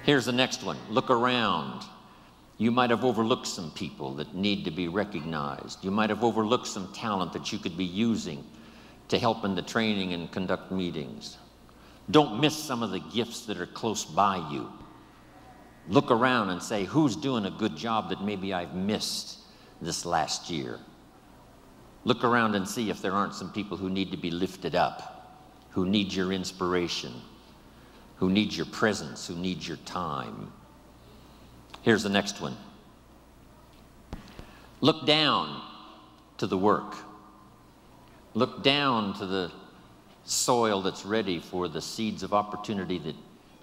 Here's the next one. Look around. You might have overlooked some people that need to be recognized. You might have overlooked some talent that you could be using to help in the training and conduct meetings. Don't miss some of the gifts that are close by you. Look around and say, who's doing a good job that maybe I've missed this last year? Look around and see if there aren't some people who need to be lifted up, who need your inspiration, who need your presence, who need your time. Here's the next one. Look down to the work. Look down to the soil that's ready for the seeds of opportunity that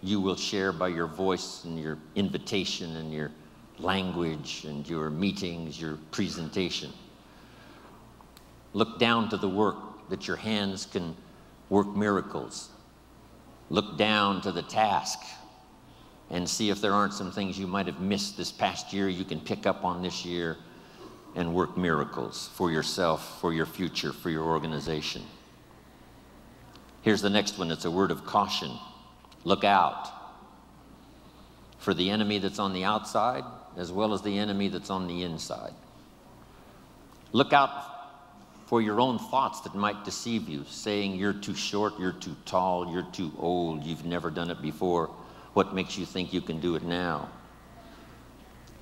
you will share by your voice and your invitation and your language and your meetings, your presentation. Look down to the work that your hands can work miracles. Look down to the task and see if there aren't some things you might have missed this past year you can pick up on this year and work miracles for yourself, for your future, for your organization. Here's the next one. It's a word of caution. Look out for the enemy that's on the outside as well as the enemy that's on the inside. Look out for your own thoughts that might deceive you, saying you're too short, you're too tall, you're too old, you've never done it before. What makes you think you can do it now?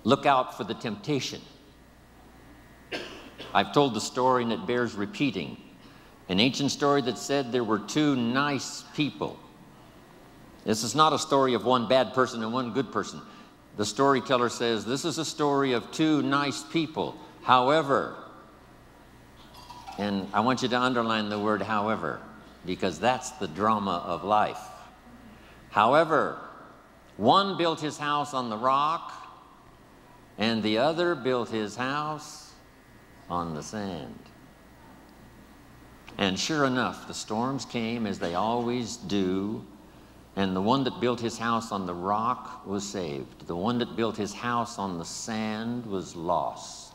Look out for the temptation. I've told the story and it bears repeating. An ancient story that said there were two nice people. This is not a story of one bad person and one good person. The storyteller says this is a story of two nice people. However, and I want you to underline the word however, because that's the drama of life. However, one built his house on the rock, and the other built his house on the sand. And sure enough, the storms came as they always do, and the one that built his house on the rock was saved. The one that built his house on the sand was lost.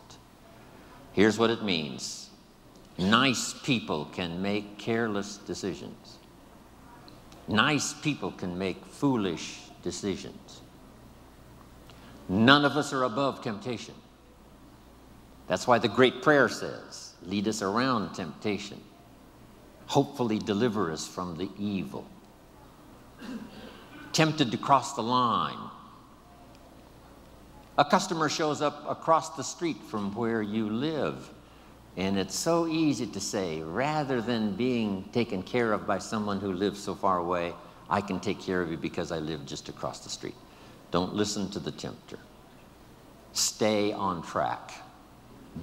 Here's what it means. Nice people can make careless decisions. Nice people can make foolish decisions. None of us are above temptation. That's why the great prayer says, lead us around temptation. Hopefully deliver us from the evil. Tempted to cross the line. A customer shows up across the street from where you live. And it's so easy to say, rather than being taken care of by someone who lives so far away, I can take care of you because I live just across the street. Don't listen to the tempter. Stay on track.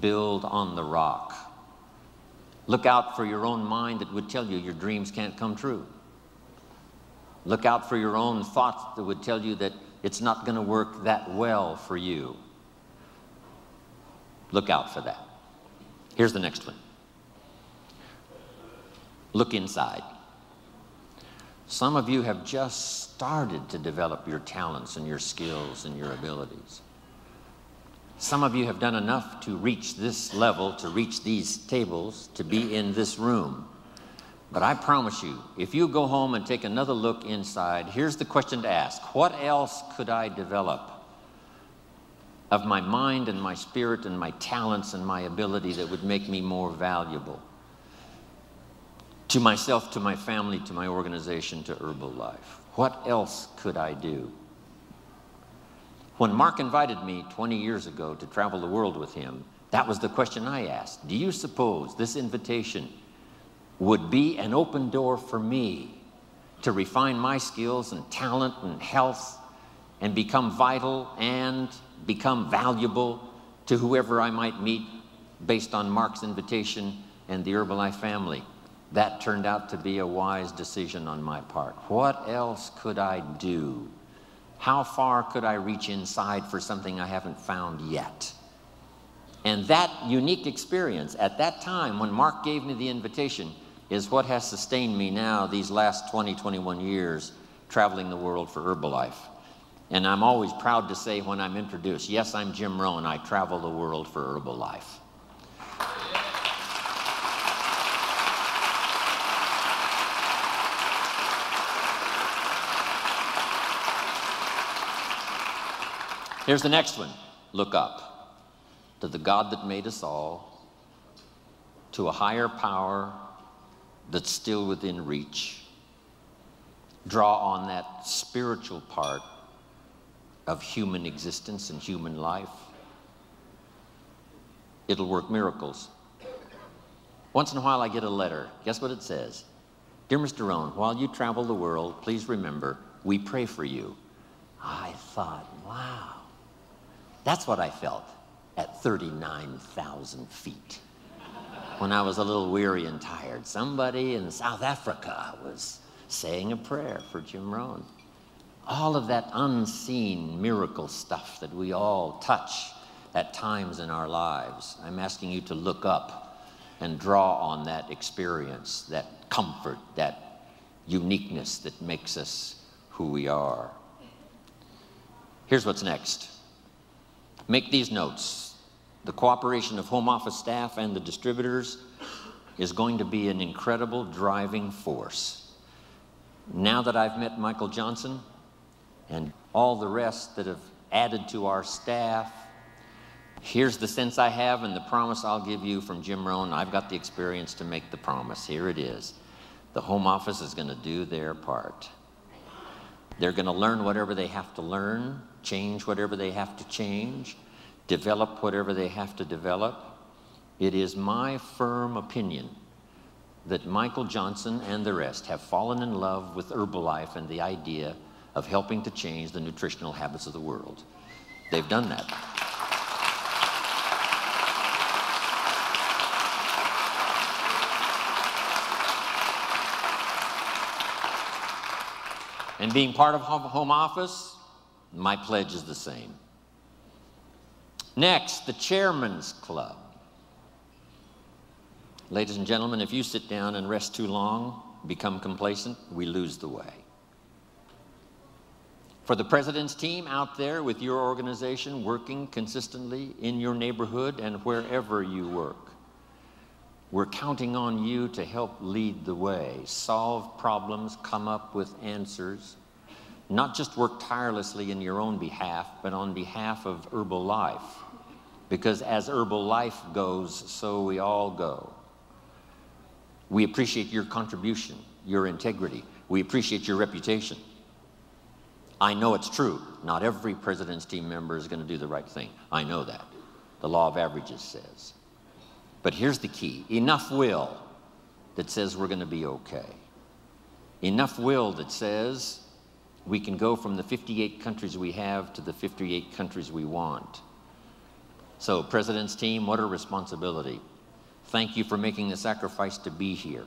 Build on the rock. Look out for your own mind that would tell you your dreams can't come true. Look out for your own thoughts that would tell you that it's not going to work that well for you. Look out for that. Here's the next one. Look inside. Some of you have just started to develop your talents and your skills and your abilities. Some of you have done enough to reach this level, to reach these tables, to be in this room. But I promise you, if you go home and take another look inside, here's the question to ask. What else could I develop of my mind and my spirit and my talents and my ability that would make me more valuable to myself, to my family, to my organization, to Herbalife? What else could I do? When Mark invited me 20 years ago to travel the world with him, that was the question I asked. Do you suppose this invitation would be an open door for me to refine my skills and talent and health and become vital and become valuable to whoever I might meet based on Mark's invitation and the Herbalife family? That turned out to be a wise decision on my part. What else could I do? How far could I reach inside for something I haven't found yet? And that unique experience at that time when Mark gave me the invitation is what has sustained me now these last 20, 21 years traveling the world for Herbalife. And I'm always proud to say when I'm introduced, yes, I'm Jim Rohn, I travel the world for Herbalife. Here's the next one. Look up to the God that made us all, to a higher power that's still within reach. Draw on that spiritual part of human existence and human life. It'll work miracles. Once in a while I get a letter. Guess what it says? Dear Mr. Rohn, while you travel the world, please remember, we pray for you. I thought, wow, that's what I felt at 39,000 feet. When I was a little weary and tired, somebody in South Africa was saying a prayer for Jim Rohn. All of that unseen miracle stuff that we all touch at times in our lives. I'm asking you to look up and draw on that experience, that comfort, that uniqueness that makes us who we are. Here's what's next. Make these notes. The cooperation of Home Office staff and the distributors is going to be an incredible driving force. Now that I've met Michael Johnson and all the rest that have added to our staff, here's the sense I have and the promise I'll give you from Jim Rohn. I've got the experience to make the promise. Here it is. The Home Office is going to do their part. They're going to learn whatever they have to learn, change whatever they have to change, develop whatever they have to develop. It is my firm opinion that Michael Johnson and the rest have fallen in love with Herbalife and the idea of helping to change the nutritional habits of the world. They've done that. And being part of Home Office, my pledge is the same. Next, the Chairman's Club. Ladies and gentlemen, if you sit down and rest too long, become complacent, we lose the way. For the President's team out there with your organization, working consistently in your neighborhood and wherever you work, we're counting on you to help lead the way, solve problems, come up with answers, not just work tirelessly in your own behalf, but on behalf of Herbalife. Because as Herbalife goes, so we all go. We appreciate your contribution, your integrity. We appreciate your reputation. I know it's true. Not every President's team member is going to do the right thing. I know that. The law of averages says. But here's the key. Enough will that says we're going to be okay. Enough will that says we can go from the 58 countries we have to the 58 countries we want. So, President's team, what a responsibility. Thank you for making the sacrifice to be here.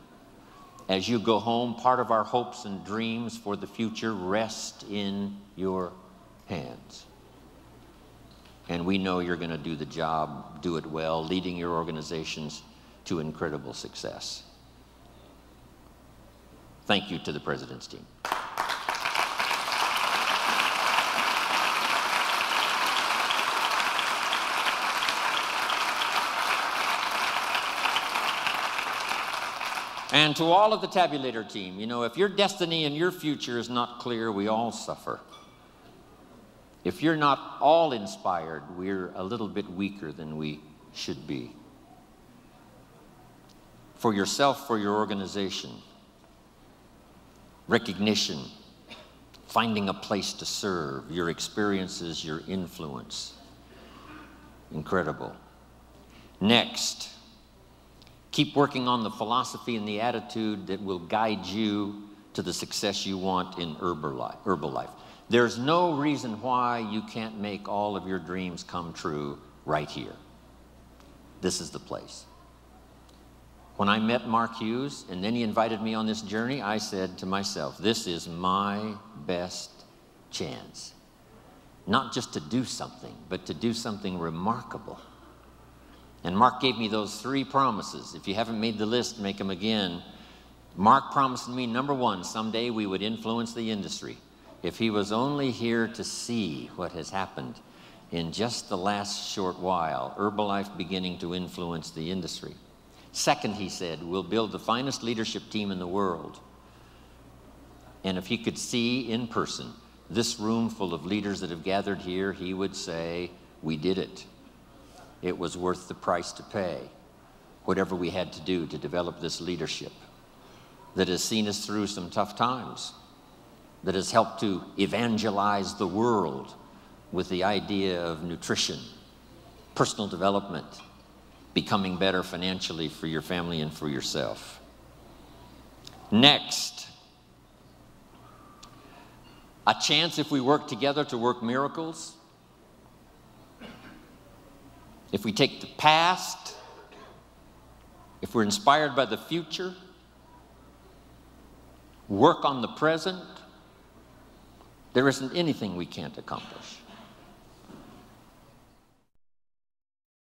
As you go home, part of our hopes and dreams for the future rest in your hands. And we know you're going to do the job, do it well, leading your organizations to incredible success. Thank you to the President's team. And to all of the tabulator team, you know, if your destiny and your future is not clear, we all suffer. If you're not all inspired, we're a little bit weaker than we should be. For yourself, for your organization, recognition, finding a place to serve, your experiences, your influence. Incredible. Next, keep working on the philosophy and the attitude that will guide you to the success you want in Herbalife. There's no reason why you can't make all of your dreams come true right here. This is the place. When I met Mark Hughes and then he invited me on this journey, I said to myself, this is my best chance. Not just to do something, but to do something remarkable. And Mark gave me those 3 promises. If you haven't made the list, make them again. Mark promised me, number 1, someday we would influence the industry. If he was only here to see what has happened in just the last short while, Herbalife beginning to influence the industry. Second, he said, we'll build the finest leadership team in the world. And if he could see in person this room full of leaders that have gathered here, he would say, we did it. It was worth the price to pay, whatever we had to do to develop this leadership that has seen us through some tough times, that has helped to evangelize the world with the idea of nutrition, personal development, becoming better financially for your family and for yourself. Next, a chance if we work together to work miracles. If we take the past, if we're inspired by the future, work on the present, there isn't anything we can't accomplish.